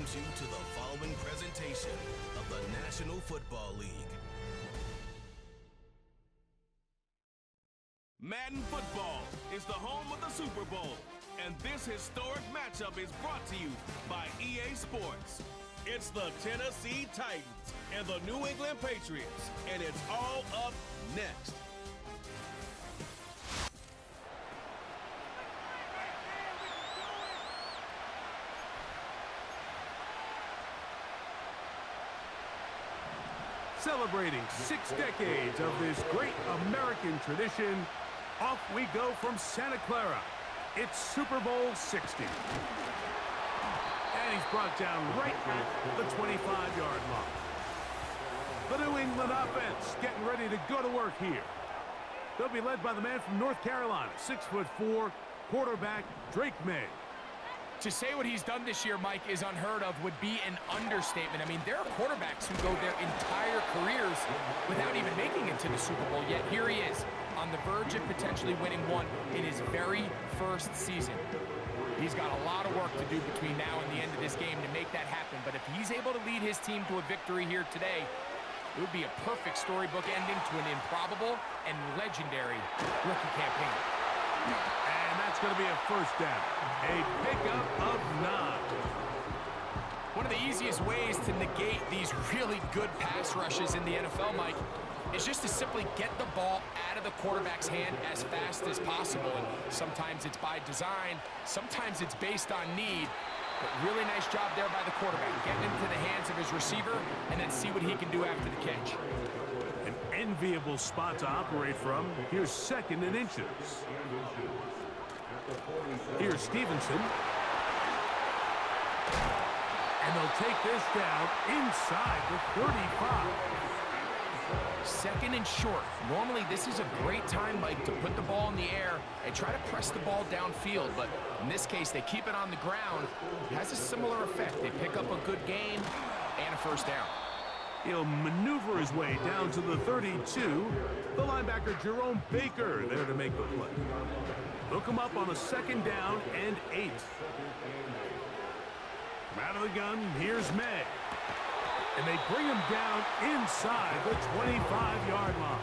welcomes you to the following presentation of the National Football League. Madden Football is the home of the Super Bowl, and this historic matchup is brought to you by EA Sports. It's the Tennessee Titans and the New England Patriots, and it's all up next. Celebrating 6 decades of this great American tradition, off we go from Santa Clara. It's Super Bowl 60. And he's brought down right at the 25-yard line. The New England offense getting ready to go to work here. They'll be led by the man from North Carolina, 6'4", quarterback Drake May. To say what he's done this year, Mike, is unheard of would be an understatement. I mean, there are quarterbacks who go their entire careers without even making it to the Super Bowl, yet here he is on the verge of potentially winning one in his very first season. He's got a lot of work to do between now and the end of this game to make that happen, but if he's able to lead his team to a victory here today, it would be a perfect storybook ending to an improbable and legendary rookie campaign. And that's going to be a first down. A pickup of 9. One of the easiest ways to negate these really good pass rushes in the NFL, Mike, is just to simply get the ball out of the quarterback's hand as fast as possible. And sometimes it's by design, sometimes it's based on need. But really nice job there by the quarterback, getting into the hands of his receiver and then see what he can do after the catch. An enviable spot to operate from. Here's 2nd and inches. Here's Stevenson. And they'll take this down inside the 35. 2nd and short. Normally, this is a great time, Mike, to put the ball in the air and try to press the ball downfield. But in this case, they keep it on the ground. It has a similar effect. They pick up a good gain and a first down. He'll maneuver his way down to the 32. The linebacker, Jerome Baker, there to make the play. Look him up on a 2nd down and 8. From out of the gun, here's May. And they bring him down inside the 25-yard line.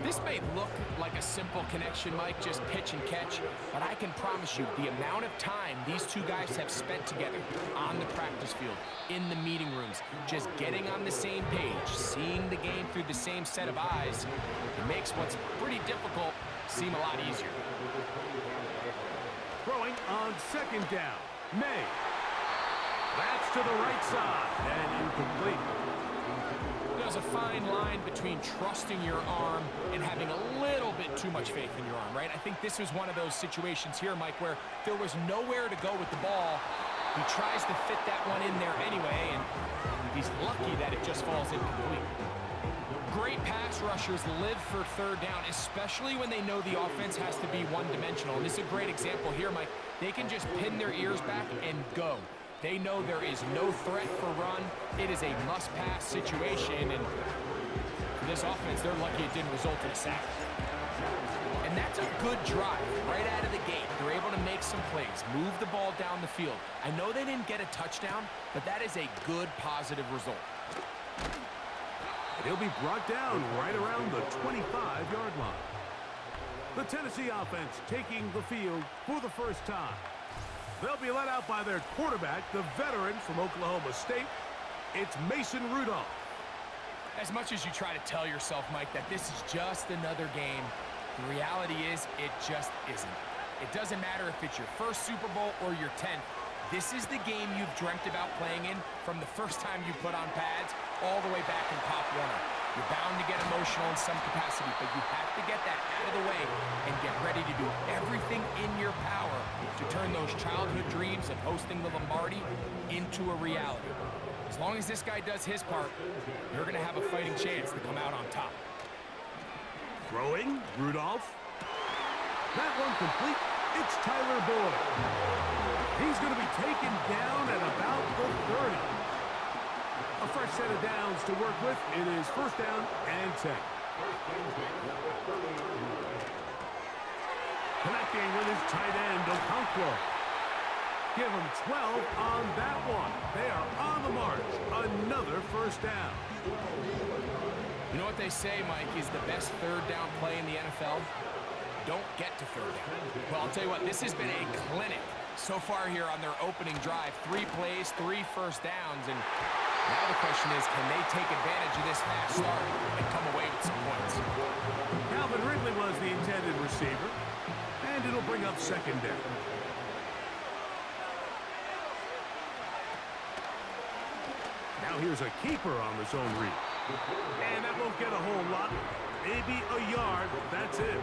This may look like a simple connection, Mike, just pitch and catch, but I can promise you the amount of time these two guys have spent together on the practice field, in the meeting rooms, just getting on the same page, seeing the game through the same set of eyes, it makes what's pretty difficult seem a lot easier. Throwing on 2nd down, May. That's to the right side and incomplete. There's a fine line between trusting your arm and having a little bit too much faith in your arm, right? I think this was one of those situations here, Mike, where there was nowhere to go with the ball. He tries to fit that one in there anyway, and he's lucky that it just falls incomplete. Great pass rushers live for 3rd down, especially when they know the offense has to be one-dimensional. And this is a great example here, Mike. They can just pin their ears back and go. They know there is no threat for run. It is a must-pass situation, and for this offense, they're lucky it didn't result in a sack. And that's a good drive right out of the gate. They're able to make some plays, move the ball down the field. I know they didn't get a touchdown, but that is a good, positive result. And he'll be brought down right around the 25-yard line. The Tennessee offense taking the field for the first time. They'll be led out by their quarterback, the veteran from Oklahoma State. It's Mason Rudolph. As much as you try to tell yourself, Mike, that this is just another game, the reality is it just isn't. It doesn't matter if it's your first Super Bowl or your 10th. This is the game you've dreamt about playing in from the first time you put on pads all the way back in Pop Warner. You're bound to get emotional in some capacity, but you have to get that out of the way and get ready to do everything in your power to turn those childhood dreams of hosting the Lombardi into a reality. As long as this guy does his part, you're going to have a fighting chance to come out on top. Throwing, Rudolph. That one complete. It's Tyler Boyd. He's going to be taken down at about the 30. A fresh set of downs to work with. It is 1st down and 10. Connecting with his tight end, Okonkwo. Give them 12 on that one. They are on the march. Another first down. You know what they say, Mike, is the best third down play in the NFL? Don't get to third down. Well, I'll tell you what, this has been a clinic so far here on their opening drive. 3 plays, 3 first downs, and now the question is, can they take advantage of this fast start and come away with some points? Calvin Ridley was the intended receiver, and it'll bring up second down. Now here's a keeper on the zone read. And that won't get a whole lot. Maybe a yard. That's it.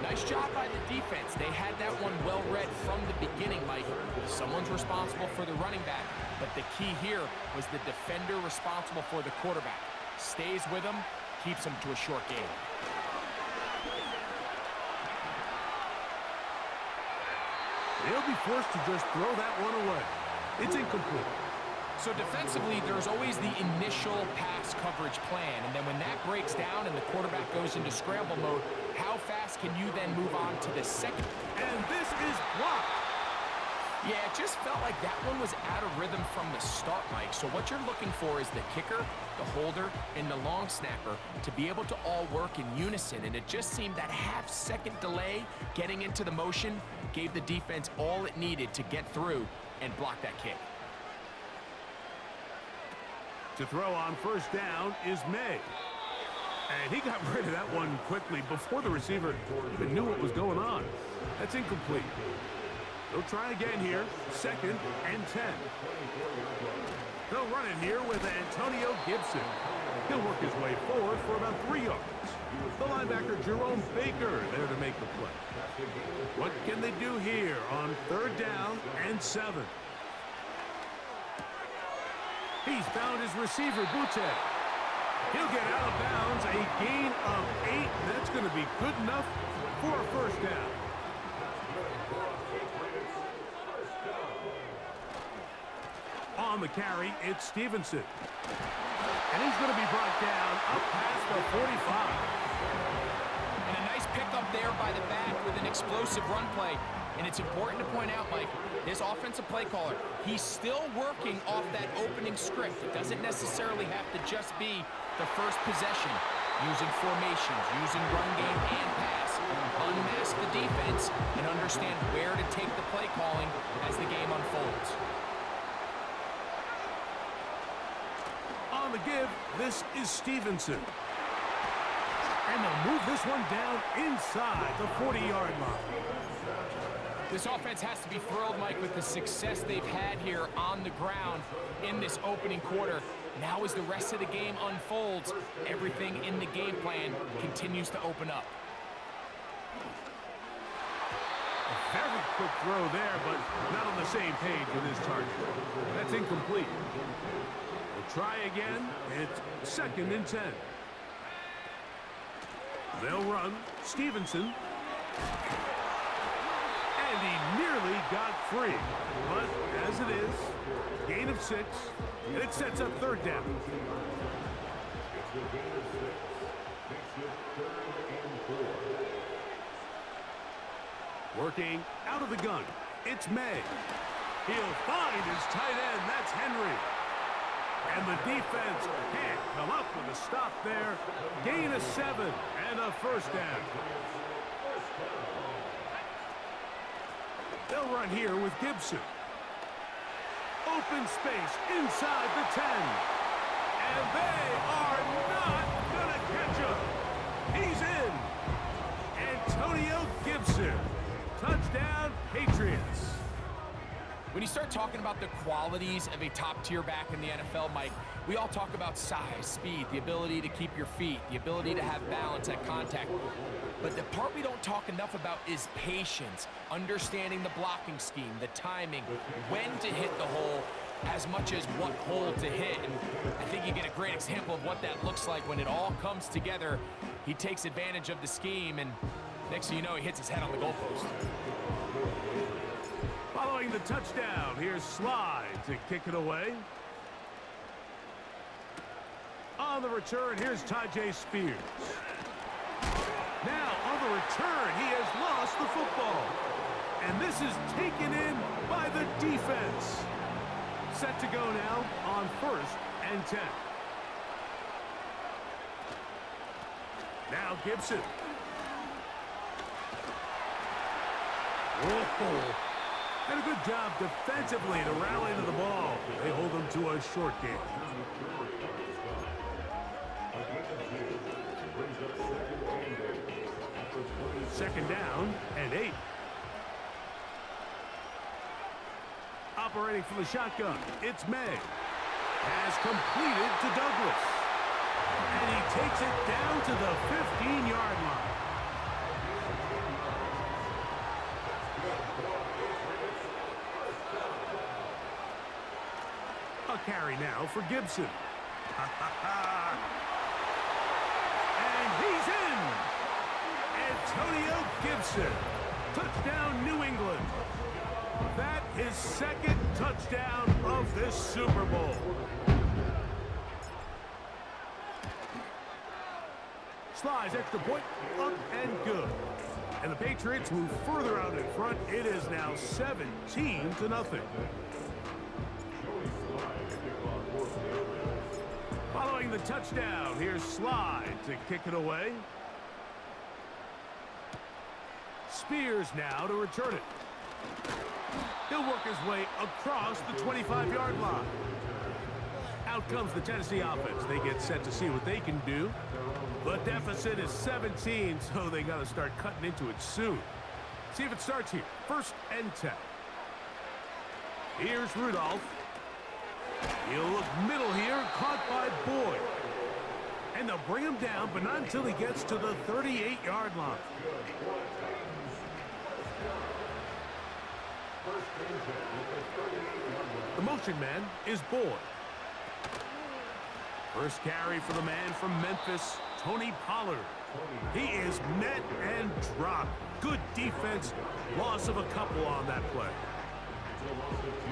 Nice job by the defense. They had that one well read from the beginning, Mike. Someone's responsible for the running back, but the key here was the defender responsible for the quarterback. Stays with him, keeps him to a short game. They'll be forced to just throw that one away. It's incomplete. So defensively, there's always the initial pass coverage plan, and then when that breaks down and the quarterback goes into scramble mode, how fast can you then move on to the second? And this is blocked. Yeah, it just felt like that one was out of rhythm from the start, Mike. So what you're looking for is the kicker, the holder, and the long snapper to be able to all work in unison, and it just seemed that half-second delay getting into the motion gave the defense all it needed to get through and block that kick. To throw on first down is May. And he got rid of that one quickly before the receiver even knew what was going on. That's incomplete. They'll try again here. 2nd and 10. They'll run it here with Antonio Gibson. He'll work his way forward for about 3 yards. The linebacker Jerome Baker there to make the play. What can they do here on 3rd down and 7? He's found his receiver, Butte. He'll get out of bounds, a gain of 8. That's going to be good enough for a first down. On the carry, it's Stevenson. And he's going to be brought down up past the 45. And a nice pickup there by the back with an explosive run play. And it's important to point out, Mike, this offensive play caller, he's still working off that opening script. It doesn't necessarily have to just be the first possession. Using formations, using run game and pass. Unmask the defense and understand where to take the play calling as the game unfolds. On the give, this is Stevenson. And they'll move this one down inside the 40-yard line. This offense has to be thrilled, Mike, with the success they've had here on the ground in this opening quarter. Now as the rest of the game unfolds, everything in the game plan continues to open up. A very quick throw there, but not on the same page with his target. That's incomplete. They'll try again. It's 2nd and 10. They'll run. Stevenson. And he nearly got free. But as it is, gain of 6, and it sets up 3rd down. Working out of the gun, it's May. He'll find his tight end, that's Henry. And the defense can't come up with a stop there. Gain of 7 and a first down. They'll run here with Gibson. Open space inside the 10. And they are not going to catch him. He's in. Antonio Gibson. Touchdown, Patriots. When you start talking about the qualities of a top-tier back in the NFL, Mike, we all talk about size, speed, the ability to keep your feet, the ability to have balance at contact. But the part we don't talk enough about is patience, understanding the blocking scheme, the timing, when to hit the hole, as much as what hole to hit. And I think you get a great example of what that looks like when it all comes together. He takes advantage of the scheme, and next thing you know, he hits his head on the goalpost. Following the touchdown, here's Slide to kick it away. On the return, here's Tajay Spears. Now, on the return, he has lost the football. And this is taken in by the defense. Set to go now on 1st and 10. Now Gibson. Whoa. And a good job defensively to rally to the ball. They hold them to a short game. Second down and 8. Operating from the shotgun, it's May. Has completed to Douglas. And he takes it down to the 15-yard line. A carry now for Gibson. And he's in! Antonio Gibson. Touchdown, New England. That is second touchdown of this Super Bowl. Slides extra point, up and good. And the Patriots move further out in front. It is now 17-0. Following the touchdown, here's Slide to kick it away. Spears now to return it. He'll work his way across the 25-yard line. Out comes the Tennessee offense. They get set to see what they can do. The deficit is 17, so they got to start cutting into it soon. See if it starts here. 1st and 10. Here's Rudolph. He'll look middle here, caught by Boyd. And they'll bring him down, but not until he gets to the 38-yard line. The motion man is Boyd. First carry for the man from Memphis, Tony Pollard. He is met and dropped. Good defense. Loss of a couple on that play.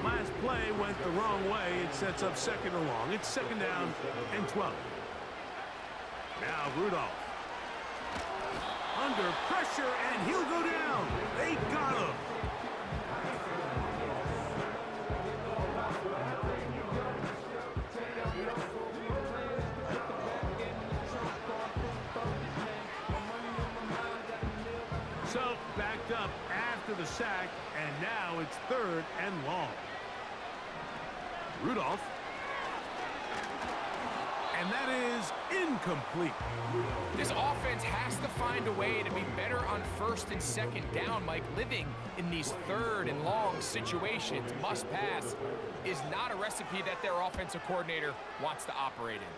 Last play went the wrong way. It sets up 2nd and long. It's 2nd down and 12. Now Rudolph. Under pressure, and he'll go down. They got him. So, backed up after the sack, and now it's 3rd and long. Rudolph. And that is incomplete. This offense has to find a way to be better on 1st and 2nd down, Mike. Living in these 3rd and long situations, must pass, is not a recipe that their offensive coordinator wants to operate in.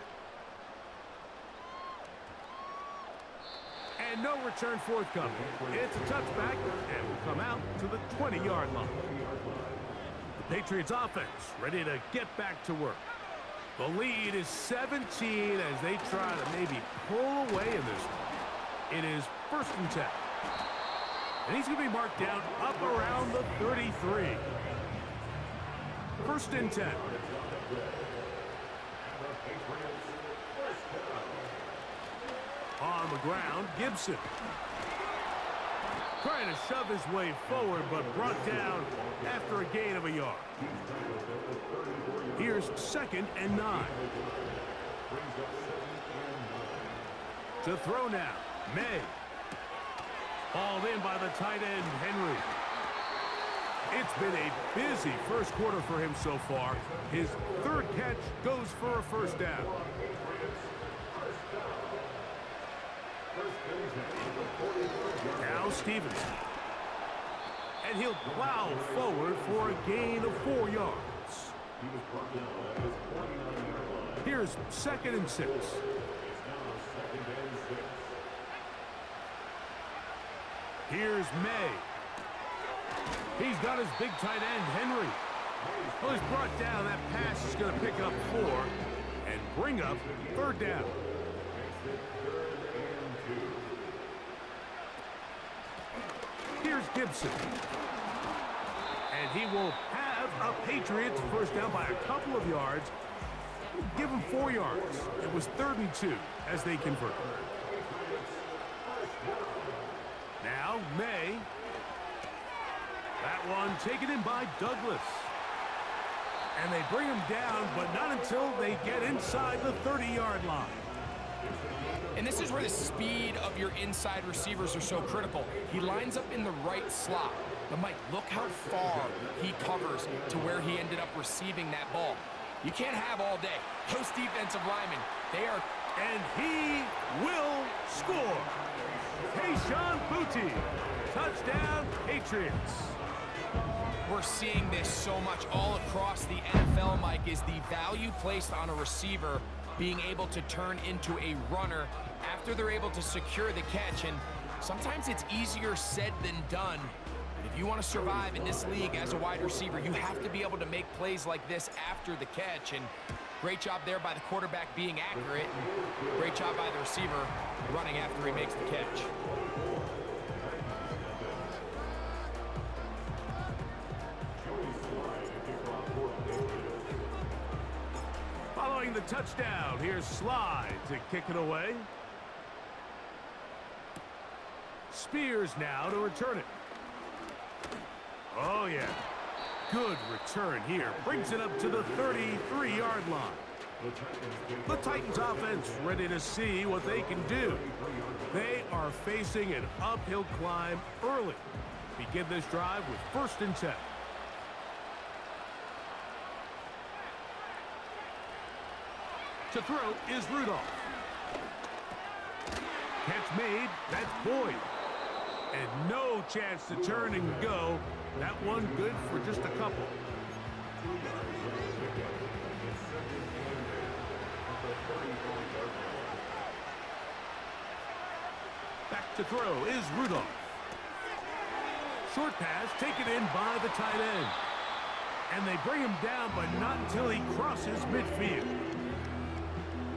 And no return forthcoming. It's a touchback, and will come out to the 20-yard line. The Patriots offense ready to get back to work. The lead is 17 as they try to maybe pull away in this one. It is 1st and 10. And he's going to be marked down up around the 33. 1st and 10. On the ground, Gibson. Trying to shove his way forward, but brought down after a gain of a yard. Here's 2nd and 9. To throw now, May. Hauled in by the tight end, Henry. It's been a busy first quarter for him so far. His 3rd catch goes for a 1st down. Now Stevenson. And he'll plow forward for a gain of 4 yards. Here's 2nd and 6. Here's May. He's got his big tight end, Henry. Well, he's brought down. That pass is going to pick up 4 and bring up 3rd down. Here's Gibson. And he will have a Patriots 1st down by a couple of yards. Give him 4 yards. It was 3rd and 2 as they convert. Now, May. That one taken in by Douglas. And they bring him down, but not until they get inside the 30-yard line. And this is where the speed of your inside receivers are so critical. He lines up in the right slot. But, Mike, look how far he covers to where he ended up receiving that ball. You can't have all day. Those defensive linemen, they are... And he will score. Tayshaun Boutte, touchdown, Patriots. We're seeing this so much all across the NFL, Mike, is the value placed on a receiver being able to turn into a runner after they're able to secure the catch. And sometimes it's easier said than done. But if you want to survive in this league as a wide receiver, you have to be able to make plays like this after the catch. And great job there by the quarterback being accurate. Great job by the receiver running after he makes the catch. Following the touchdown, here's Slide to kick it away. Spears now to return it. Oh, yeah. Good return here. Brings it up to the 33-yard line. The Titans offense ready to see what they can do. They are facing an uphill climb early. Begin this drive with 1st and 10. To throw is Rudolph. Catch made, that's Boyd. And no chance to turn and go. That one good for just a couple. Back to throw is Rudolph. Short pass taken in by the tight end. And they bring him down, but not until he crosses midfield.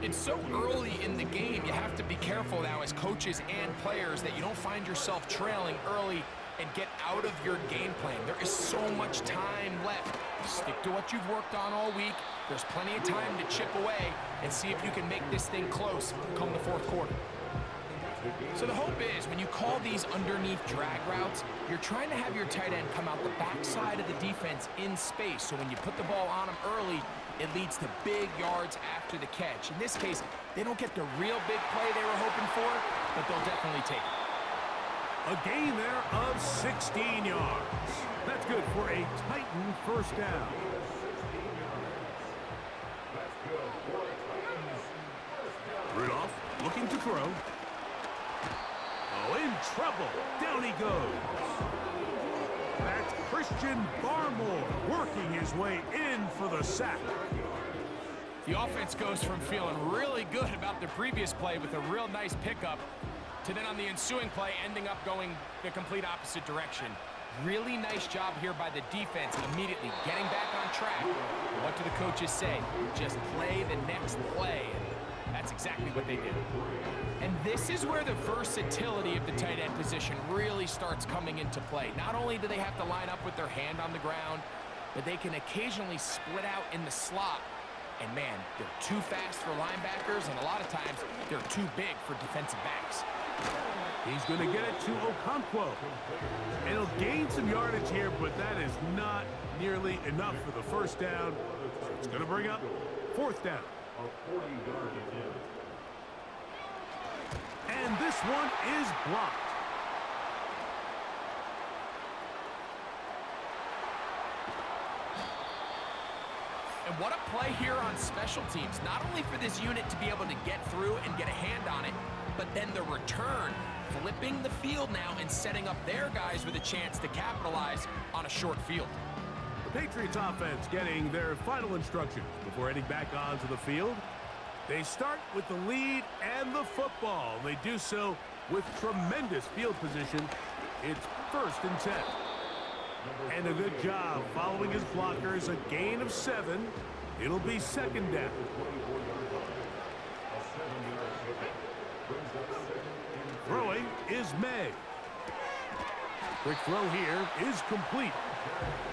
It's so early in the game, you have to be careful now as coaches and players that you don't find yourself trailing early and get out of your game plan. There is so much time left. Stick to what you've worked on all week. There's plenty of time to chip away and see if you can make this thing close come the 4th quarter. So the hope is when you call these underneath drag routes, you're trying to have your tight end come out the backside of the defense in space. So when you put the ball on him early, it leads to big yards after the catch. In this case, they don't get the real big play they were hoping for, but they'll definitely take it. A gain there of 16 yards. That's good for a Titan 1st down. Rudolph looking to throw. Oh, in trouble. Down he goes. That's Christian Barmore working his way in for the sack. The offense goes from feeling really good about the previous play with a real nice pickup to then on the ensuing play ending up going the complete opposite direction. Really nice job here by the defense immediately getting back on track. What do the coaches say? Just play the next play. And that's exactly what they did. And this is where the versatility of the tight end position really starts coming into play. Not only do they have to line up with their hand on the ground, but they can occasionally split out in the slot. And man, they're too fast for linebackers, and a lot of times they're too big for defensive backs. He's going to get it to Okonkwo. And he'll gain some yardage here, but that is not nearly enough for the 1st down. So it's going to bring up 4th down. And this one is blocked. And what a play here on special teams. Not only for this unit to be able to get through and get a hand on it, but then the return, flipping the field now and setting up their guys with a chance to capitalize on a short field. The Patriots offense getting their final instructions before heading back onto the field. They start with the lead and the football. They do so with tremendous field position. It's 1st and 10. And a good job following his blockers, a gain of 7. It'll be 2nd down. Throwing is May. Quick throw here is complete.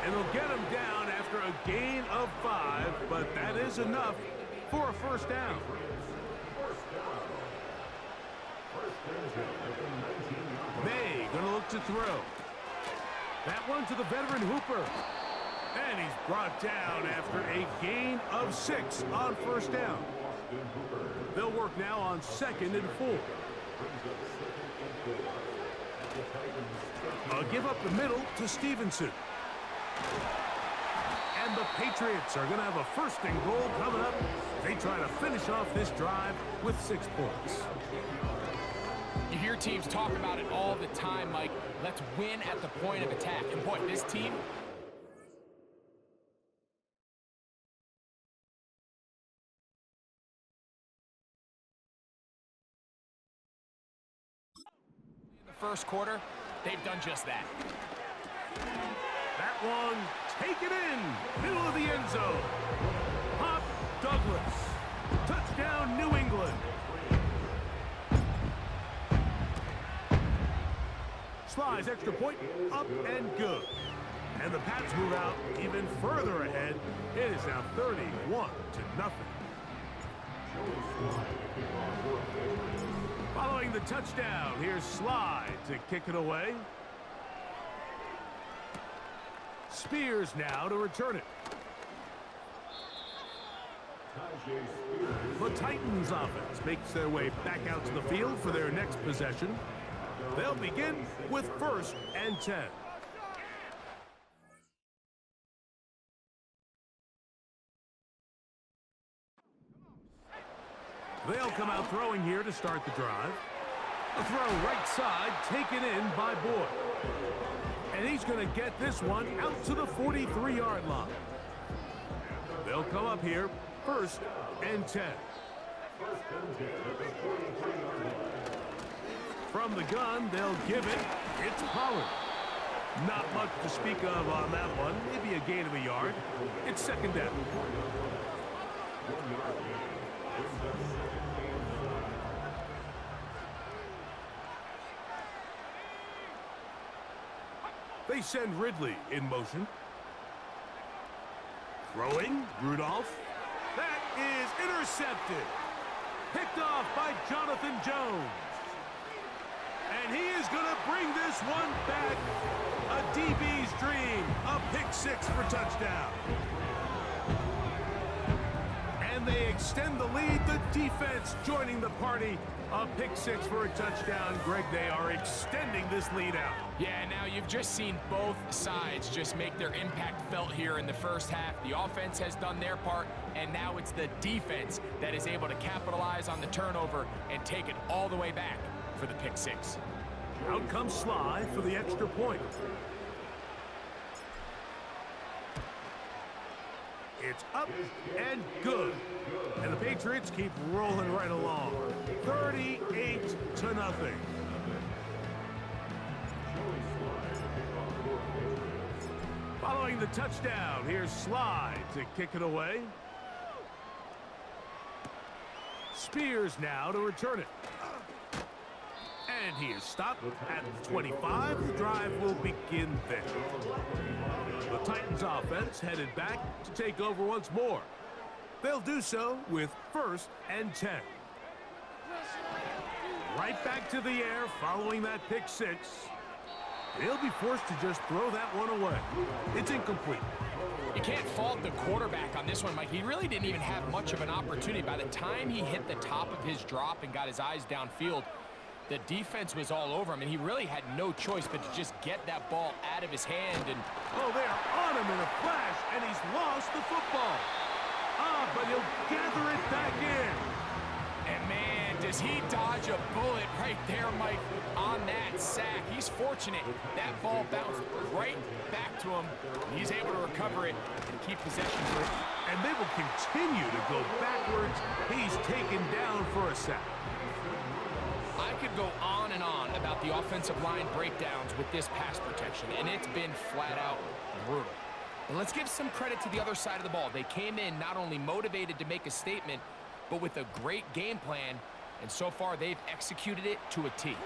And he'll get him down after a gain of 5, but that is enough for a 1st down. May gonna look to throw. That one to the veteran Hooper. And he's brought down after a gain of 6 on first down. They'll work now on 2nd and 4. A give up the middle to Stevenson. And the Patriots are going to have a 1st and goal coming up. They try to finish off this drive with 6 points. You hear teams talk about it all the time, Mike. Let's win at the point of attack. And boy, this team... in the first quarter, they've done just that. That one, taken in, middle of the end zone. Pop Douglas. Touchdown, New England. Slides extra point, up and good. And the Pats move out even further ahead. It is now 31-0. Following the touchdown, here's Slide to kick it away. Spears now to return it. The Titans offense makes their way back out to the field for their next possession. They'll begin with 1st and 10. They'll come out throwing here to start the drive. A throw right side taken in by Boyd. And he's going to get this one out to the 43-yard line. They'll come up here 1st and 10. From the gun, they'll give it. It's Pollard. Not much to speak of on that one. Maybe a gain of a yard. It's 2nd down. They send Ridley in motion. Throwing, Rudolph. That is intercepted. Picked off by Jonathan Jones. And he is going to bring this one back. A DB's dream. A pick 6 for touchdown. And they extend the lead. The defense joining the party. A pick 6 for a touchdown. Greg, they are extending this lead out. Yeah, now you've just seen both sides just make their impact felt here in the first half. The offense has done their part, and now it's the defense that is able to capitalize on the turnover and take it all the way back for the pick 6. Out comes Sly for the extra point. It's up and good. And the Patriots keep rolling right along. 38-0. Following the touchdown, here's Slide to kick it away. Spears now to return it. And he is stopped at the 25. The drive will begin there. The Titans offense headed back to take over once more. They'll do so with 1st and 10. Right back to the air following that pick 6. They'll be forced to just throw that one away. It's incomplete. You can't fault the quarterback on this one, Mike. He really didn't even have much of an opportunity. By the time he hit the top of his drop and got his eyes downfield, the defense was all over him, and he really had no choice but to just get that ball out of his hand. And oh, they are on him in a flash, and he's lost the football. But he'll gather it back in. And, man, does he dodge a bullet right there, Mike, on that sack. He's fortunate. That ball bounced right back to him. He's able to recover it and keep possession for it. And they will continue to go backwards. He's taken down for a sack. I could go on and on about the offensive line breakdowns with this pass protection, and it's been flat out brutal. And let's give some credit to the other side of the ball. They came in not only motivated to make a statement, but with a great game plan, and so far they've executed it to a T.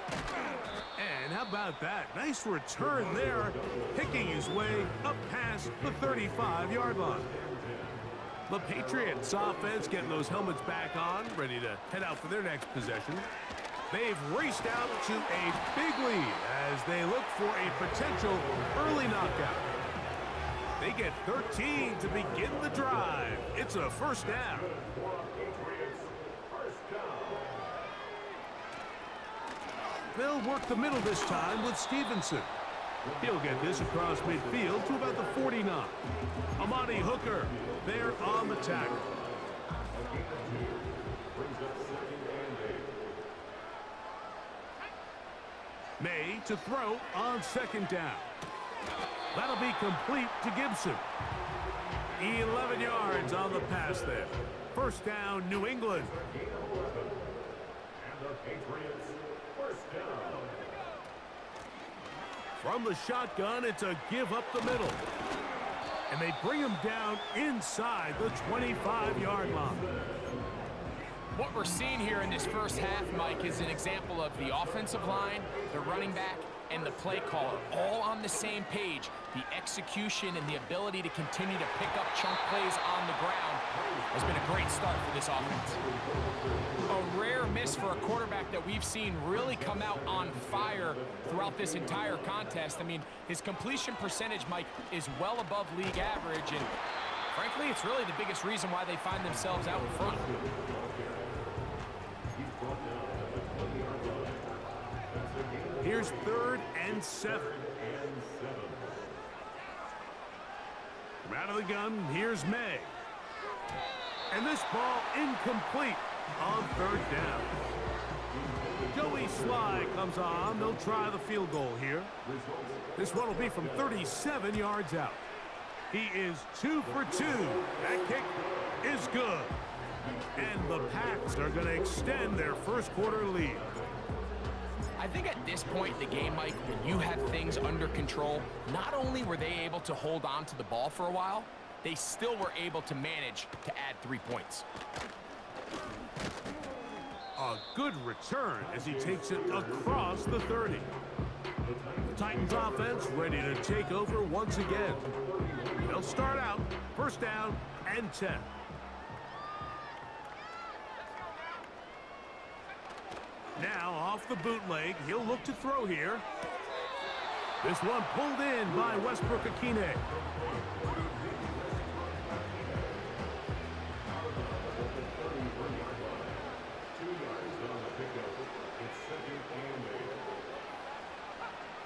And how about that? Nice return there, picking his way up past the 35-yard line. The Patriots offense getting those helmets back on, ready to head out for their next possession. They've raced out to a big lead as they look for a potential early knockout. They get 13 to begin the drive. It's a first down. They'll work the middle this time with Stevenson. He'll get this across midfield to about the 49. Amani Hooker there on the tackle. May to throw on second down. That'll be complete to Gibson. 11 yards on the pass there. First down, New England. From the shotgun, it's a give up the middle. And they bring him down inside the 25-yard line. What we're seeing here in this first half, Mike, is an example of the offensive line, the running back, and the play caller all on the same page. The execution and the ability to continue to pick up chunk plays on the ground has been a great start for this offense. A rare miss for a quarterback that we've seen really come out on fire throughout this entire contest. I mean, his completion percentage, Mike, is well above league average, and frankly, it's really the biggest reason why they find themselves out in front. Here's 3rd and 7. From out of the gun, here's May. And this ball incomplete on 3rd down. Joey Sly comes on. They'll try the field goal here. This one will be from 37 yards out. He is 2 for 2. That kick is good. And the Pats are going to extend their first quarter lead. I think at this point in the game, Mike, when you have things under control, not only were they able to hold on to the ball for a while, they still were able to manage to add 3 points. A good return as he takes it across the 30. The Titans offense ready to take over once again. They'll start out first down and 10. Now off the bootleg, he'll look to throw here. This one pulled in by Westbrook-Akine.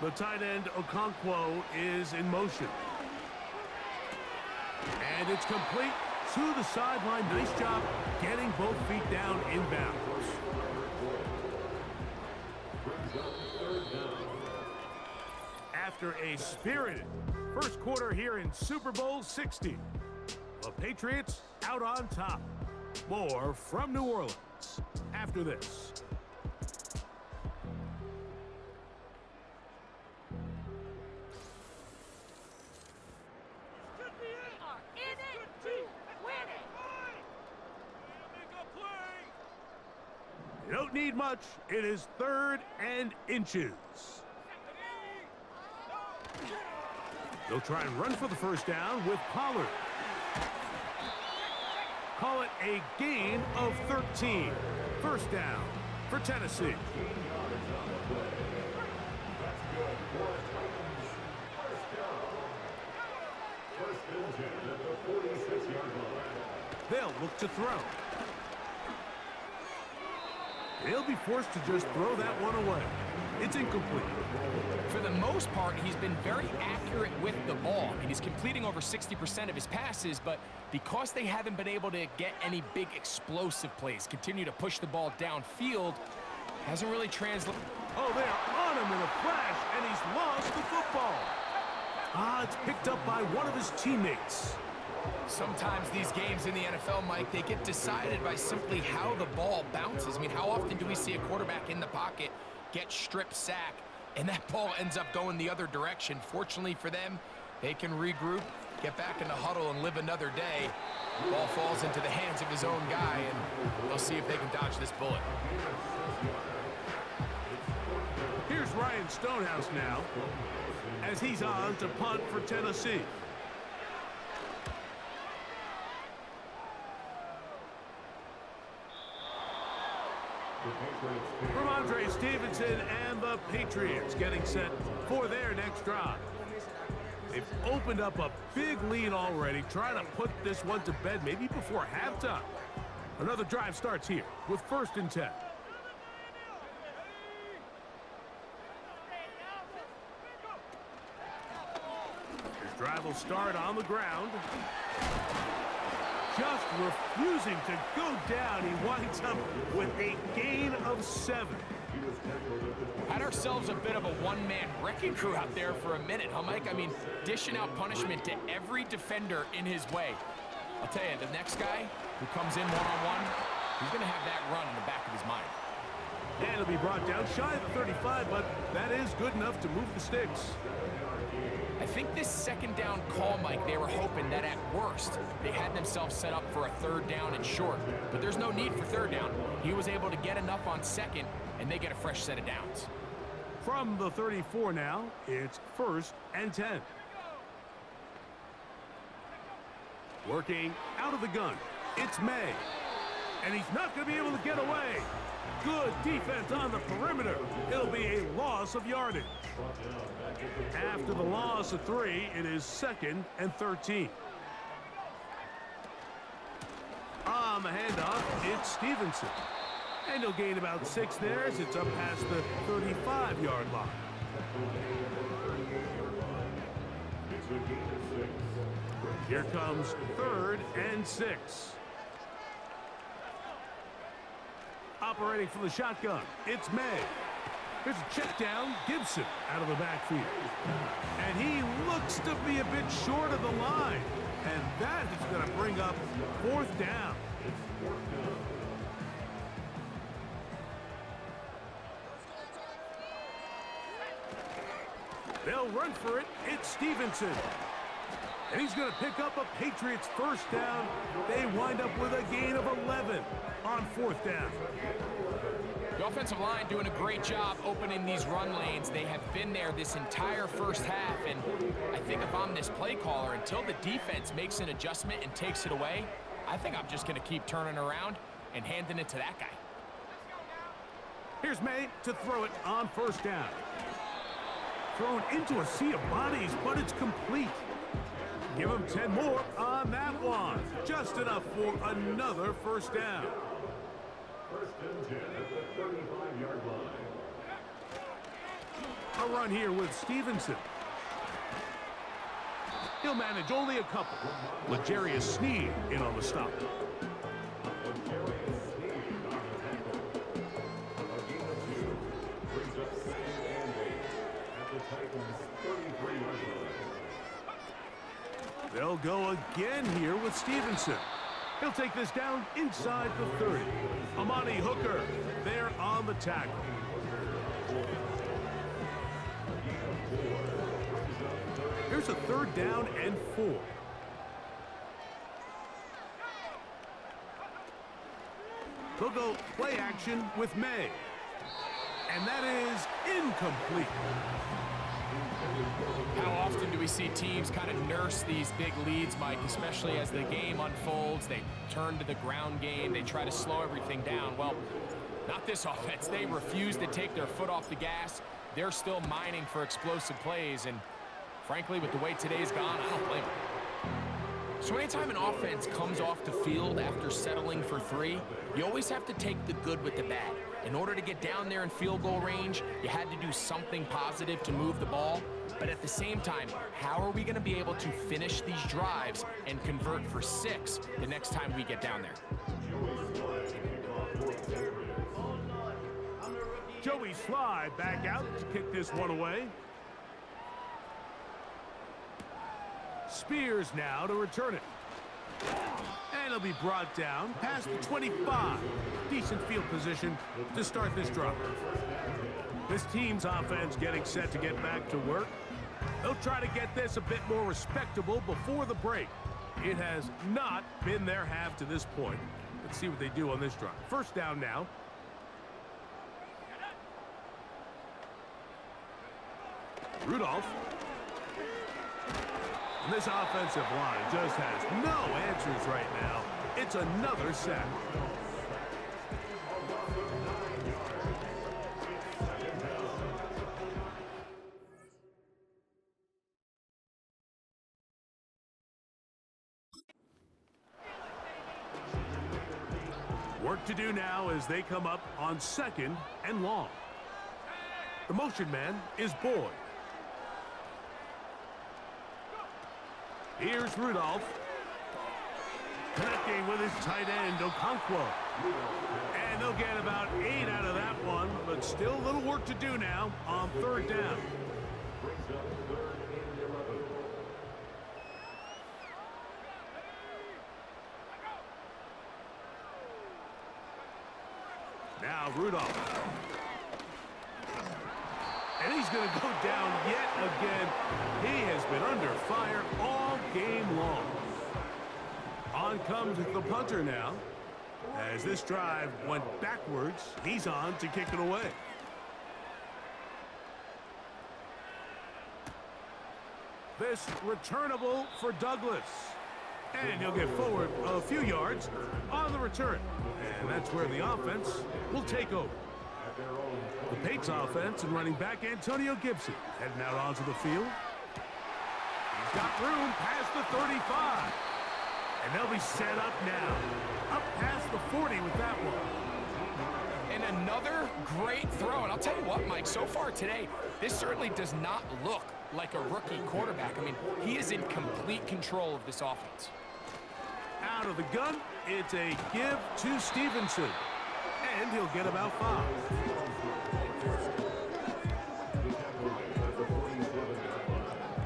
The tight end Okonkwo is in motion. And it's complete to the sideline. Nice job getting both feet down inbounds. After a spirited first quarter here in Super Bowl 60, the Patriots out on top. More from New Orleans after this. You don't need much. It is 3rd and inches. They'll try and run for the first down with Pollard. Call it a gain of 13. First down for Tennessee. They'll look to throw. They'll be forced to just throw that one away. It's incomplete. For the most part, he's been very accurate with the ball. I mean, he's completing over 60% of his passes, but because they haven't been able to get any big explosive plays, continue to push the ball downfield, hasn't really translated. Oh, they're on him in a flash, and he's lost the football. It's picked up by one of his teammates. Sometimes these games in the NFL, Mike, they get decided by simply how the ball bounces. I mean, how often do we see a quarterback in the pocket get strip sack, and that ball ends up going the other direction? Fortunately for them, they can regroup, get back in the huddle, and live another day. The ball falls into the hands of his own guy, and they'll see if they can dodge this bullet. Here's Ryan Stonehouse now, as he's on to punt for Tennessee. Ramondre Stevenson and the Patriots getting set for their next drive. They've opened up a big lead already, trying to put this one to bed maybe before halftime. Another drive starts here with 1st and 10. His drive will start on the ground. Just refusing to go down. He winds up with a gain of 7. Had ourselves a bit of a one-man wrecking crew out there for a minute, huh, Mike? I mean, dishing out punishment to every defender in his way. I'll tell you, the next guy who comes in one-on-one, he's going to have that run in the back of his mind. And it'll be brought down shy of the 35, but that is good enough to move the sticks. I think this 2nd down call, Mike, they were hoping that at worst they had themselves set up for a 3rd down and short. But there's no need for 3rd down. He was able to get enough on 2nd, and they get a fresh set of downs. From the 34 now, it's 1st and 10. Working out of the gun, it's May. And he's not going to be able to get away. Good defense on the perimeter. It'll be a loss of yardage. After the loss of 3, it is 2nd and 13. On the handoff, it's Stevenson. And he'll gain about 6 there as it's up past the 35-yard line. Here comes 3rd and 6. Operating from the shotgun, it's May. Here's a check down, Gibson out of the backfield. And he looks to be a bit short of the line. And that is going to bring up 4th down. They'll run for it. It's Stevenson. And he's going to pick up a Patriots 1st down. They wind up with a gain of 11 on 4th down. The offensive line doing a great job opening these run lanes. They have been there this entire 1st half, and I think if I'm this play caller, until the defense makes an adjustment and takes it away, I think I'm just going to keep turning around and handing it to that guy. Here's May to throw it on 1st down. Thrown into a sea of bodies, but it's complete. Give him 10 more on that one. Just enough for another 1st down. 1st and 10 at the 35-yard line. A run here with Stevenson. He'll manage only a couple. L'Jarius Sneed in on the stop. They'll go again here with Stevenson. He'll take this down inside the 30. Amani Hooker there on the tackle. Here's a 3rd down and 4. They'll go play action with May. And that is incomplete. How often do we see teams kind of nurse these big leads, Mike, especially as the game unfolds? They turn to the ground game. They try to slow everything down. Well, not this offense. They refuse to take their foot off the gas. They're still mining for explosive plays, and frankly, with the way today's gone, I don't blame them. So anytime an offense comes off the field after settling for 3, you always have to take the good with the bad. In order to get down there in field goal range, you had to do something positive to move the ball. But at the same time, how are we going to be able to finish these drives and convert for 6 the next time we get down there? Joey Sly back out to kick this one away. Spears now to return it. And it'll be brought down past the 25. Decent field position to start this drive. This team's offense getting set to get back to work. They'll try to get this a bit more respectable before the break. It has not been their half to this point. Let's see what they do on this drive. 1st down now. Rudolph. And this offensive line just has no answers right now. It's another sack. Work to do now as they come up on 2nd and long. The motion man is Boyd. Here's Rudolph. Connecting with his tight end, Okonkwo. And they'll get about 8 out of that one, but still a little work to do now on 3rd down. Now Rudolph. And he's going to go down yet again. He has been under fire all game long. On comes the punter now. As this drive went backwards, he's on to kick it away. This returnable for Douglas. And he'll get forward a few yards on the return. And that's where the offense will take over. The Patriots offense and running back Antonio Gibson heading out onto the field. He's got room past the 35. And they'll be set up now. Up past the 40 with that one. And another great throw. And I'll tell you what, Mike, so far today, this certainly does not look like a rookie quarterback. I mean, he is in complete control of this offense. Out of the gun, it's a give to Stevenson. And he'll get about 5.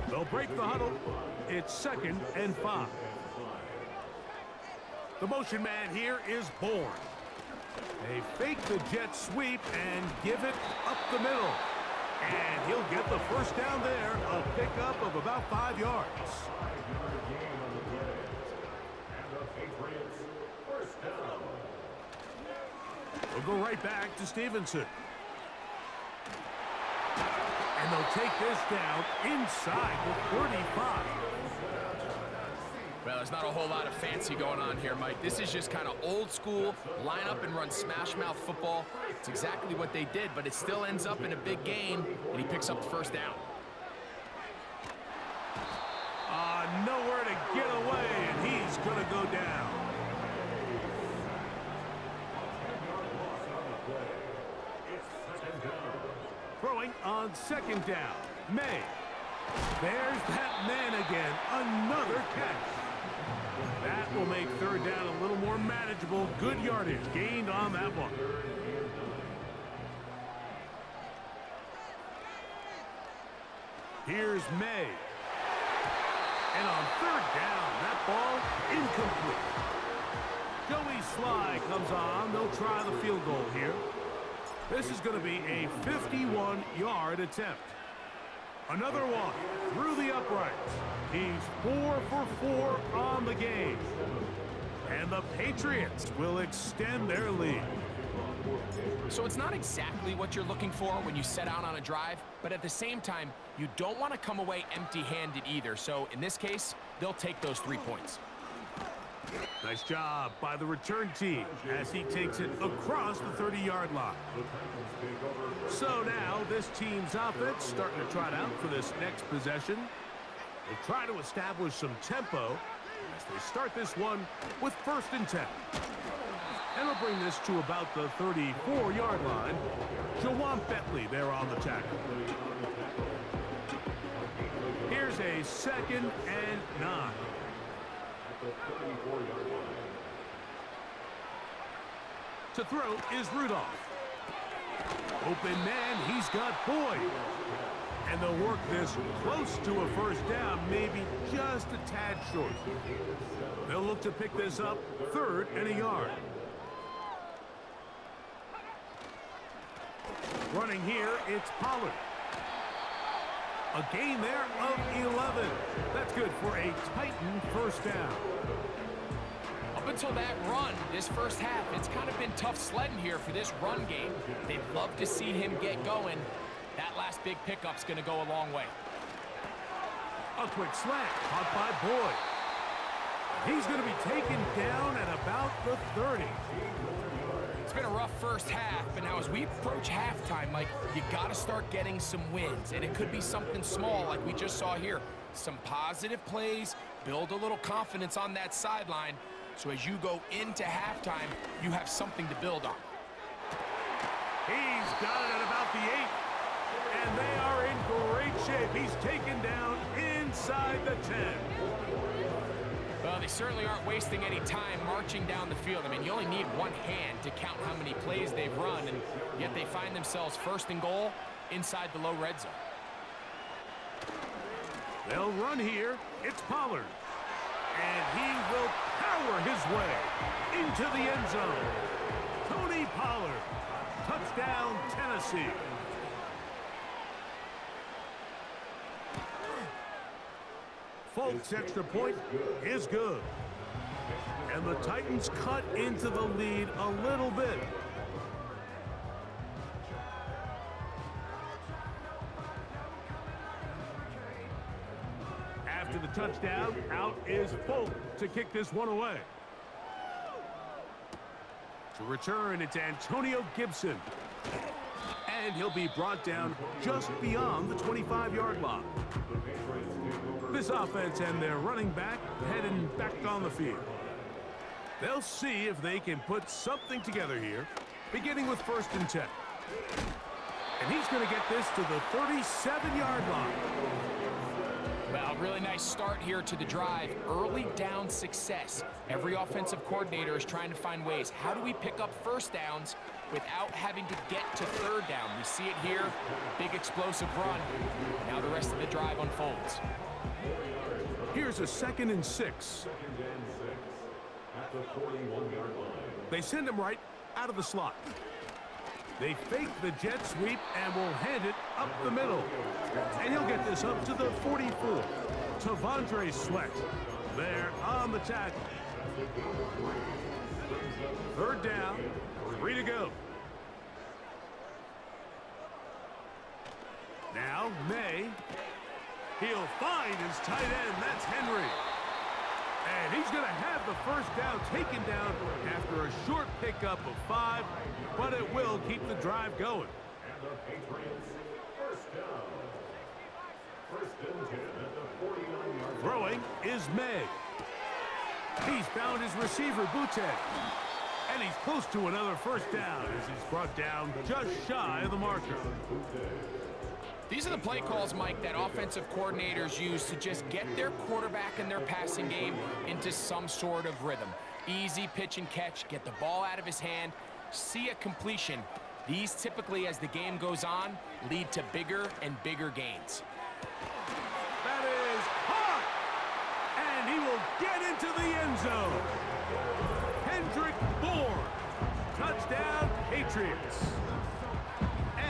They'll break the huddle. It's 2nd and 5. The motion man here is Bourne. They fake the jet sweep and give it up the middle. And he'll get the first down there, a pickup of about 5 yards. We'll go right back to Stevenson. And they'll take this down inside the 35. Well, there's not a whole lot of fancy going on here, Mike. This is just kind of old school, line up and run smash mouth football. It's exactly what they did, but it still ends up in a big game, and he picks up the first down. Nowhere to get away, and he's going to go down. Throwing on 2nd down. May. There's that man again. Another catch. That will make 3rd down a little more manageable. Good yardage gained on that one. Here's May. And on 3rd down, that ball incomplete. Joey Sly comes on. They'll try the field goal here. This is going to be a 51-yard attempt. Another one through the uprights. He's 4 for 4 on the game. And the Patriots will extend their lead. So it's not exactly what you're looking for when you set out on a drive, but at the same time, you don't want to come away empty-handed either. So in this case, they'll take those 3 points. Nice job by the return team as he takes it across the 30-yard line. So now this team's offense starting to trot out for this next possession. They'll try to establish some tempo as they start this one with 1st and 10. And they'll bring this to about the 34-yard line. Jawan Bentley there on the tackle. Here's a 2nd and 9. To throw is Rudolph. Open man, he's got Boyd. And they'll work this close to a 1st down, maybe just a tad short. They'll look to pick this up 3rd and a yard. Running here, it's Pollard. A gain there of 11. That's good for a Titan 1st down. Up until that run, this first half, it's kind of been tough sledding here for this run game. They'd love to see him get going. That last big pickup's going to go a long way. A quick slant caught by Boyd. He's going to be taken down at about the 30. It's been a rough first half, but now as we approach halftime, Mike, you got to start getting some wins. And it could be something small like we just saw here. Some positive plays, Build a little confidence on that sideline, so as you go into halftime, you have something to build on. He's got it at about the 8. And they are in great shape. He's taken down inside the 10. Well, they certainly aren't wasting any time marching down the field. I mean, you only need one hand to count how many plays they've run, and yet they find themselves first and goal inside the low red zone. They'll run here. It's Pollard. And he will power his way into the end zone. Tony Pollard. Touchdown, Tennessee. Folks' extra point is good. And the Titans cut into the lead a little bit. After the touchdown, out is Folk to kick this one away. To return, it's Antonio Gibson. And he'll be brought down just beyond the 25-yard line. This offense and their running back heading back on the field. They'll see if they can put something together here, beginning with 1st and 10. And he's going to get this to the 37-yard line. Well, really nice start here to the drive. Early down success. Every offensive coordinator is trying to find ways. How do we pick up first downs without having to get to 3rd down? We see it here. Big explosive run. Now the rest of the drive unfolds. Here's a 2nd and 6. They send him right out of the slot. They fake the jet sweep and will hand it up the middle. And he'll get this up to the 44. Tavondre Sweat there on the tackle. 3rd down, 3 to go. Now May. He'll find his tight end. That's Henry. And he's going to have the 1st down taken down after a short pickup of 5, but it will keep the drive going. And the Patriots, 1st down. 1st and 10 at the 49-yard line. Throwing is May. He's found his receiver, Boutte. And he's close to another 1st down as he's brought down just shy of the marker. These are the play calls, Mike, that offensive coordinators use to just get their quarterback and their passing game into some sort of rhythm. Easy pitch and catch, get the ball out of his hand, see a completion. These typically, as the game goes on, lead to bigger and bigger gains. That is hot! And he will get into the end zone. Hendrick Bourne. Touchdown, Patriots.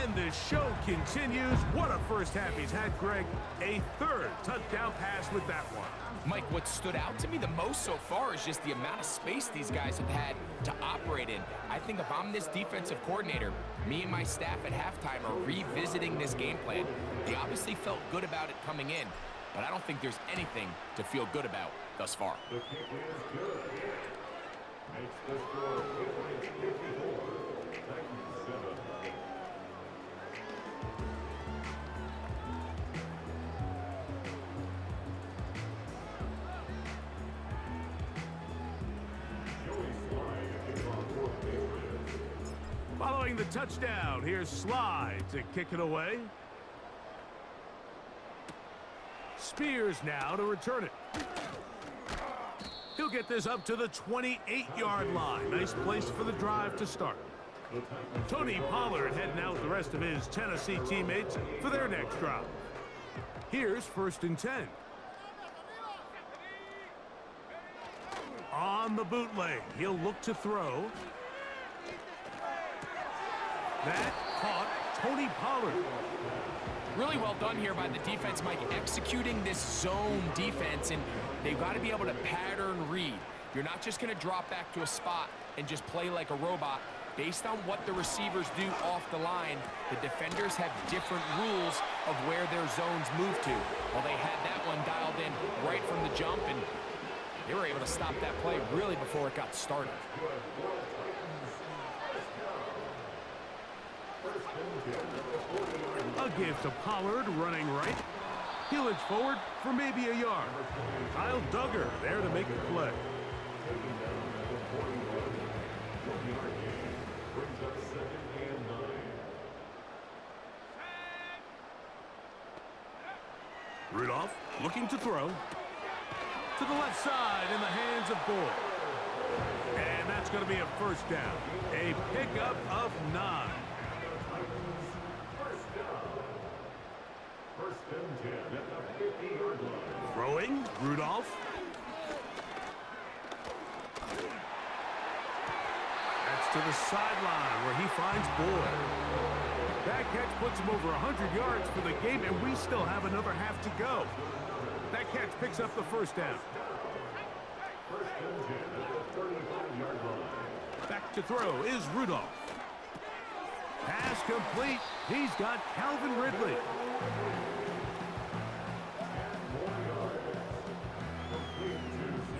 And the show continues. What a first half he's had, Greg. A 3rd touchdown pass with that one. Mike, what stood out to me the most so far is just the amount of space these guys have had to operate in. I think if I'm this defensive coordinator, me and my staff at halftime are revisiting this game plan. They obviously felt good about it coming in, but I don't think there's anything to feel good about thus far. The kick is good. Makes the score 54. Titans 7. Following the touchdown, here's Slide to kick it away. Spears now to return it. He'll get this up to the 28-yard line. Nice place for the drive to start. Tony Pollard heading out with the rest of his Tennessee teammates for their next drive. Here's 1st and 10. On the bootleg, he'll look to throw. That caught Tony Pollard. Really well done here by the defense, Mike, executing this zone defense, and they've got to be able to pattern read. You're not just going to drop back to a spot and just play like a robot. Based on what the receivers do off the line, the defenders have different rules of where their zones move to. Well, they had that one dialed in right from the jump, and they were able to stop that play really before it got started. A give to Pollard running right. He'll inch forward for maybe a yard. Kyle Duggar there to make the play. Taking down the 41. 1-yard gain. Brings up 2nd and 9. Rudolph looking to throw. To the left side in the hands of Boyd. And that's going to be a first down. A pickup of 9. First down. First and 10 at the 50-yard line. Throwing, Rudolph. That's to the sideline where he finds Boyd. That catch puts him over 100 yards for the game, and we still have another half to go. That catch picks up the first down. First and 10 at the 35-yard line. Back to throw is Rudolph. Pass complete. He's got Calvin Ridley.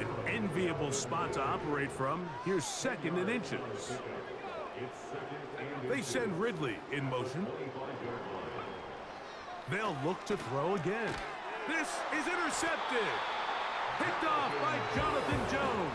An enviable spot to operate from. Here's 2nd and inches. They send Ridley in motion. They'll look to throw again. This is intercepted. Picked off by Jonathan Jones.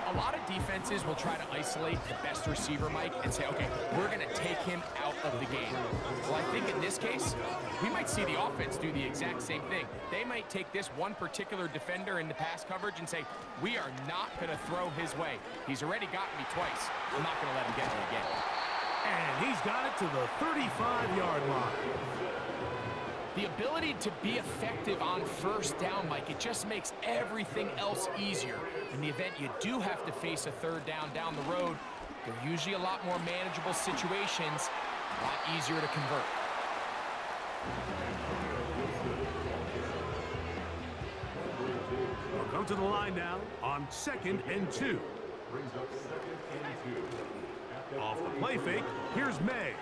A lot of defenses will try to isolate the best receiver, Mike, and say, okay, we're going to take him out of the game. Well, I think in this case, we might see the offense do the exact same thing. They might take this one particular defender in the pass coverage and say, we are not going to throw his way. He's already gotten me twice. I'm not going to let him get me again. And he's got it to the 35-yard line. The ability to be effective on first down, Mike, it just makes everything else easier. In the event you do have to face a third down the road, they're usually a lot more manageable situations, a lot easier to convert. We'll come to the line now on 2nd and 2. Brings up 2nd and 2. Off the play fake, here's May.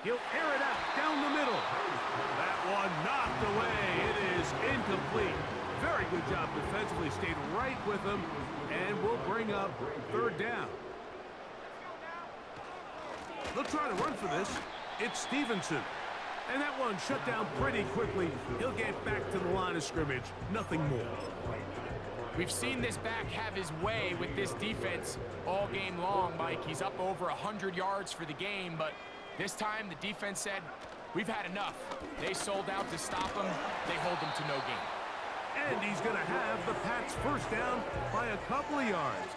He'll air it out down the middle. That one knocked away. It is incomplete. Very good job defensively. Stayed right with him, and we'll bring up 3rd down. They'll try to run for this. It's Stevenson. And that one shut down pretty quickly. He'll get back to the line of scrimmage. Nothing more. We've seen this back have his way with this defense all game long, Mike. He's up over 100 yards for the game, but this time the defense said, we've had enough. They sold out to stop him. They hold him to no gain. And he's going to have the Pats first down by a couple of yards.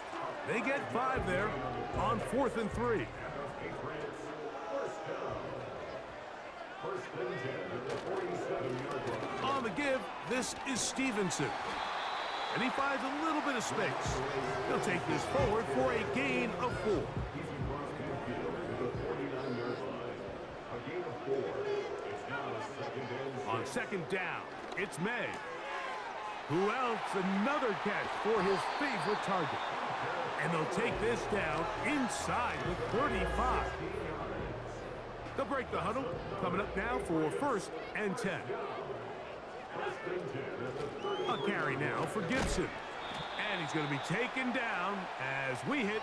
They get 5 there on 4th and 3. On the give, this is Stevenson. And he finds a little bit of space. He'll take this forward for a gain of 4. On 2nd down, it's May. Who else? Another catch for his favorite target. And they'll take this down inside the 35. They'll break the huddle. Coming up now for 1st and 10. A carry now for Gibson. And he's going to be taken down as we hit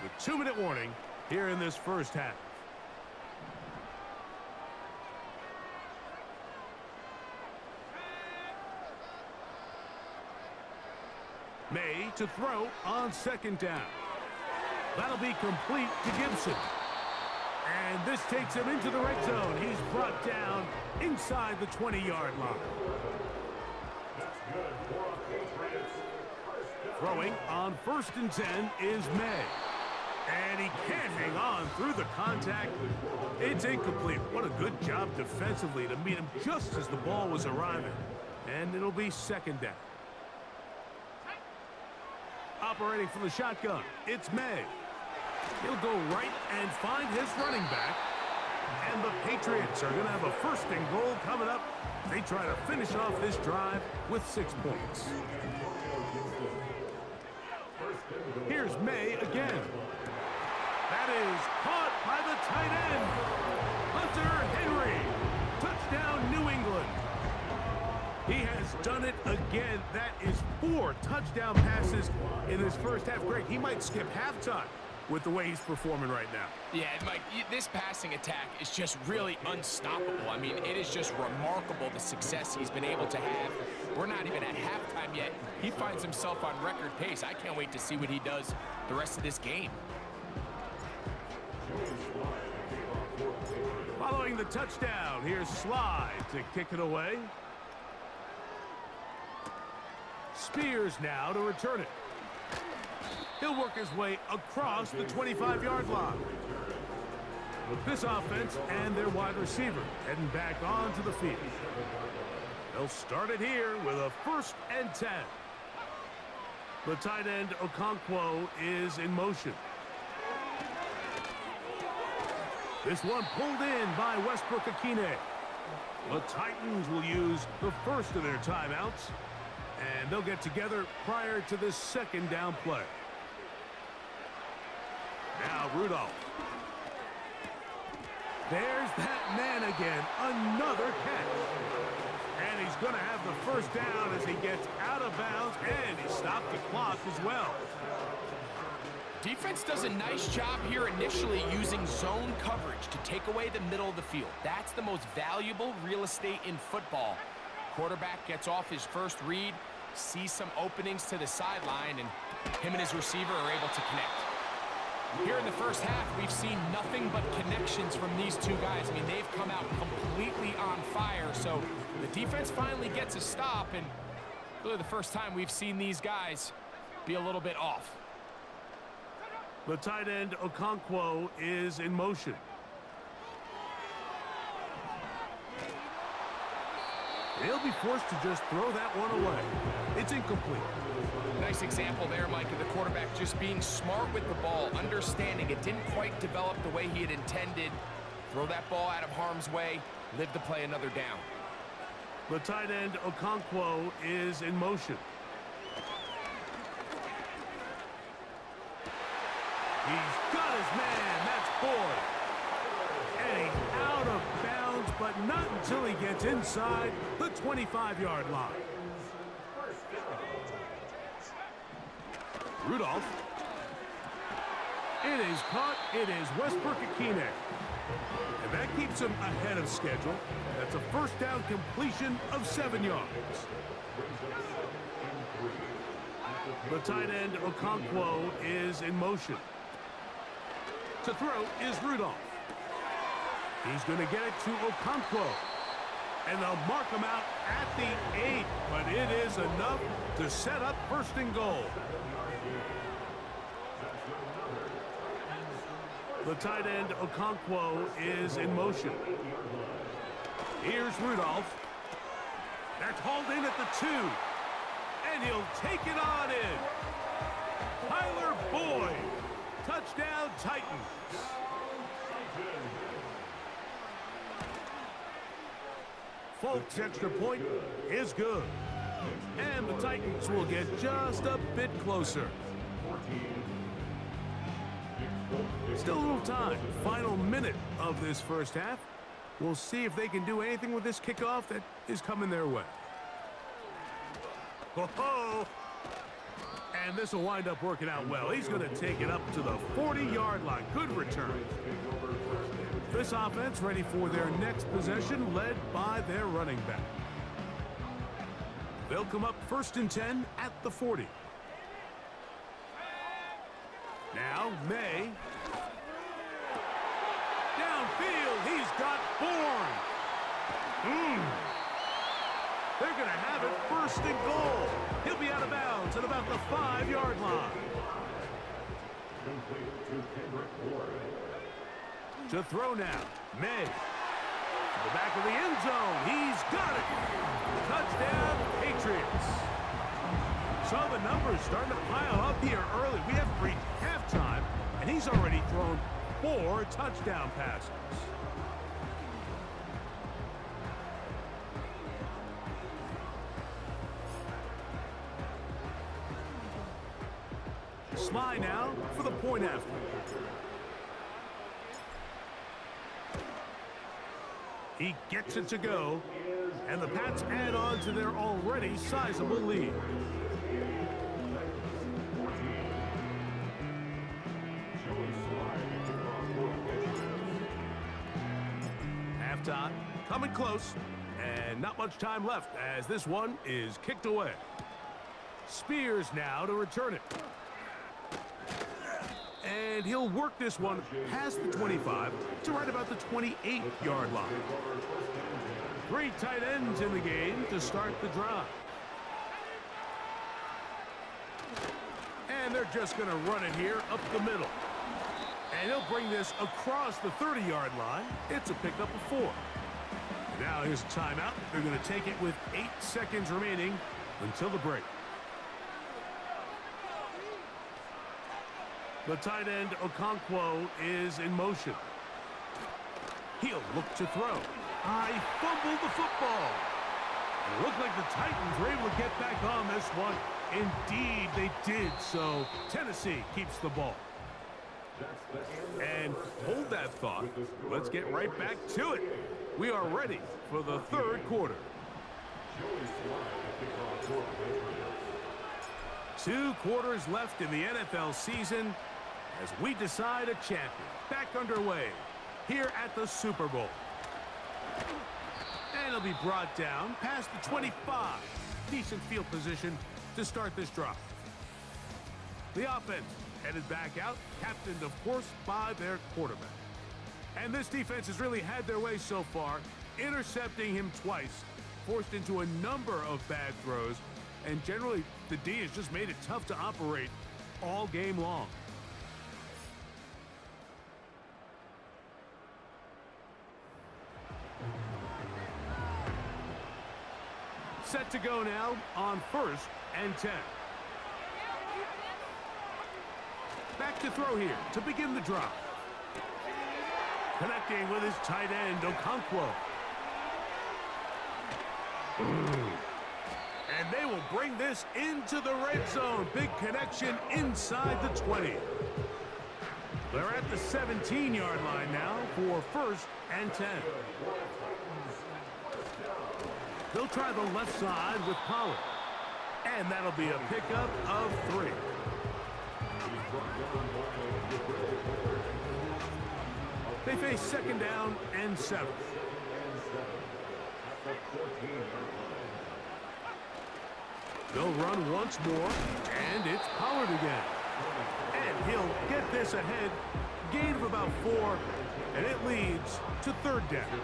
the 2-minute warning here in this first half. May to throw on 2nd down. That'll be complete to Gibson. And this takes him into the red zone. He's brought down inside the 20-yard line. Throwing on 1st and 10 is May. And he can't hang on through the contact. It's incomplete. What a good job defensively to meet him just as the ball was arriving. And it'll be 2nd down. Operating from the shotgun, it's May. He'll go right and find his running back. And the Patriots are going to have a 1st and goal coming up. They try to finish off this drive with 6 points. Here's May again. That is caught by the tight end. Hunter Henry. Touchdown, New England. He has done it again. That is 4 touchdown passes in his first half. Great. He might skip halftime with the way he's performing right now. Yeah, Mike, this passing attack is just really unstoppable. I mean, it is just remarkable the success he's been able to have. We're not even at halftime yet. He finds himself on record pace. I can't wait to see what he does the rest of this game. Following the touchdown, here's Slide to kick it away. Spears now to return it. He'll work his way across the 25-yard line. This offense and their wide receiver heading back onto the field. They'll start it here with a 1st and 10. The tight end Okonkwo is in motion. This one pulled in by Westbrook-Akine. The Titans will use the first of their timeouts, and they'll get together prior to this 2nd down play. Now Rudolph. There's that man again. Another catch. And he's going to have the 1st down as he gets out of bounds, and he stopped the clock as well. Defense does a nice job here initially using zone coverage to take away the middle of the field. That's the most valuable real estate in football. Quarterback gets off his first read, sees some openings to the sideline, and him and his receiver are able to connect. Here in the first half, we've seen nothing but connections from these two guys. I mean, they've come out completely on fire, so the defense finally gets a stop, and really the first time we've seen these guys be a little bit off. The tight end Okonkwo is in motion. He'll be forced to just throw that one away. It's incomplete. Nice example there, Mike, of the quarterback just being smart with the ball, understanding it didn't quite develop the way he had intended. Throw that ball out of harm's way, live to play another down. The tight end Okonkwo is in motion. He's got his man. That's Boyd. And he's out of bounds, but not until he gets inside the 25-yard line. Rudolph. It is caught. It is Westbrook-Akine. And that keeps him ahead of schedule. That's a 1st down completion of 7 yards. The tight end Okonkwo is in motion. To throw is Rudolph. He's going to get it to Okonkwo. And they'll mark him out at the 8. But it is enough to set up 1st and goal. The tight end Okonkwo is in motion. Here's Rudolph. That's hauled in at the 2. And he'll take it on in. Tyler Boyd. Touchdown, Titans. Folks, extra point is good. And the Titans will get just a bit closer. Still a little time. Final minute of this first half. We'll see if they can do anything with this kickoff that is coming their way. Ho-ho! And this will wind up working out well. He's going to take it up to the 40-yard line. Good return. This offense ready for their next possession, led by their running back. They'll come up 1st and 10 at the 40. Now, May. Downfield, he's got Bourne. They're going to have it 1st and goal. He'll be out of bounds at about the 5-yard line. To throw now, May. To the back of the end zone, he's got it. Touchdown, Patriots. So the numbers starting to pile up here early. We haven't reached halftime, and he's already thrown 4 touchdown passes. Sly now for the point after. He gets it to go, and the Pats add on to their already sizable lead. time. Coming close. And not much time left as this one is kicked away. Spears now to return it. And he'll work this one past the 25 to right about the 28-yard line. 3 tight ends in the game to start the drive. And they're just going to run it here up the middle. And he'll bring this across the 30-yard line. It's a pickup of 4. Now here's a timeout. They're going to take it with 8 seconds remaining until the break. The tight end, Okonkwo, is in motion. He'll look to throw. He fumbled the football. It looked like the Titans were able to get back on this one. Indeed, they did. So Tennessee keeps the ball. And hold that thought. Let's get right back to it. We are ready for the third quarter. 2 quarters left in the NFL season as we decide a champion. Back underway here at the Super Bowl. And it'll be brought down past the 25. Decent field position to start this drive. The offense headed back out, captained, of course, by their quarterback. And this defense has really had their way so far, intercepting him twice, forced into a number of bad throws, and generally the D has just made it tough to operate all game long. Set to go now on 1st and 10. Back to throw here to begin the drive. Connecting with his tight end, Okonkwo. And they will bring this into the red zone. Big connection inside the 20. They're at the 17-yard line now for 1st and 10. They'll try the left side with Pollard. And that'll be a pickup of 3. They face 2nd down and 7. They'll run once more, and it's Pollard again. And he'll get this ahead, gain of about 4, and it leads to 3rd down.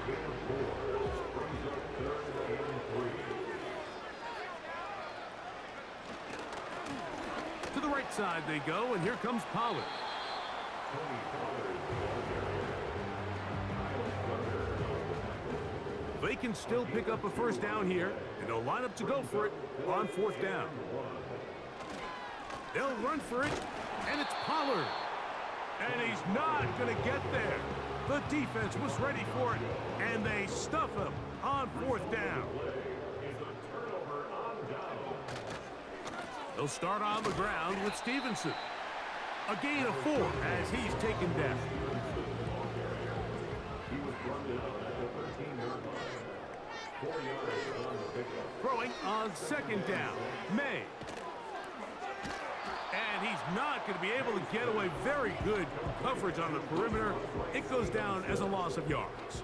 To the right side they go, and here comes Pollard. They can still pick up a 1st down here, and they'll line up to go for it on 4th down. They'll run for it, and it's Pollard. And he's not going to get there. The defense was ready for it, and they stuff him on 4th down. They'll start on the ground with Stevenson. A gain of 4 as he's taken down. Throwing on 2nd down, May. And he's not going to be able to get away. Very good coverage on the perimeter. It goes down as a loss of yards.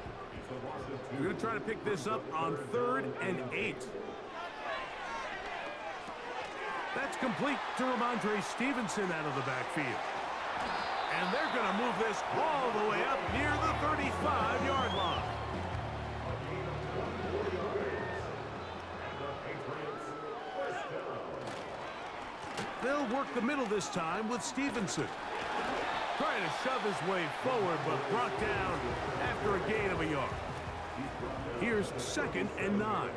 We're going to try to pick this up on 3rd and 8. That's complete to Ramondre Stevenson out of the backfield. And they're going to move this all the way up near the 35-yard line. They'll work the middle this time with Stevenson. Trying to shove his way forward, but brought down after a gain of a yard. Here's 2nd and 9.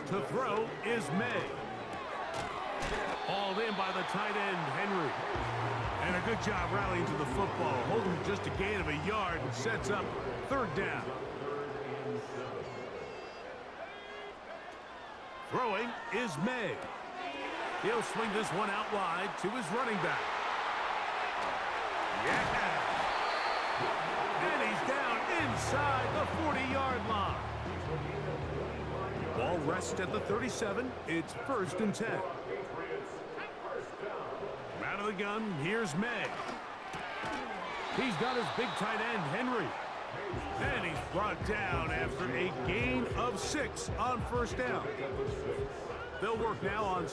To throw is May. Hauled in by the tight end, Henry. And a good job rallying to the football. Holding just a gain of a yard and sets up 3rd down. Throwing is May. He'll swing this one out wide to his running back. Yeah! And he's down inside the 40-yard line. Ball rests at the 37. It's 1st and 10. Out of the gun, here's May. He's got his big tight end, Henry. And he's brought down after a gain of 6 on first down. They'll work now on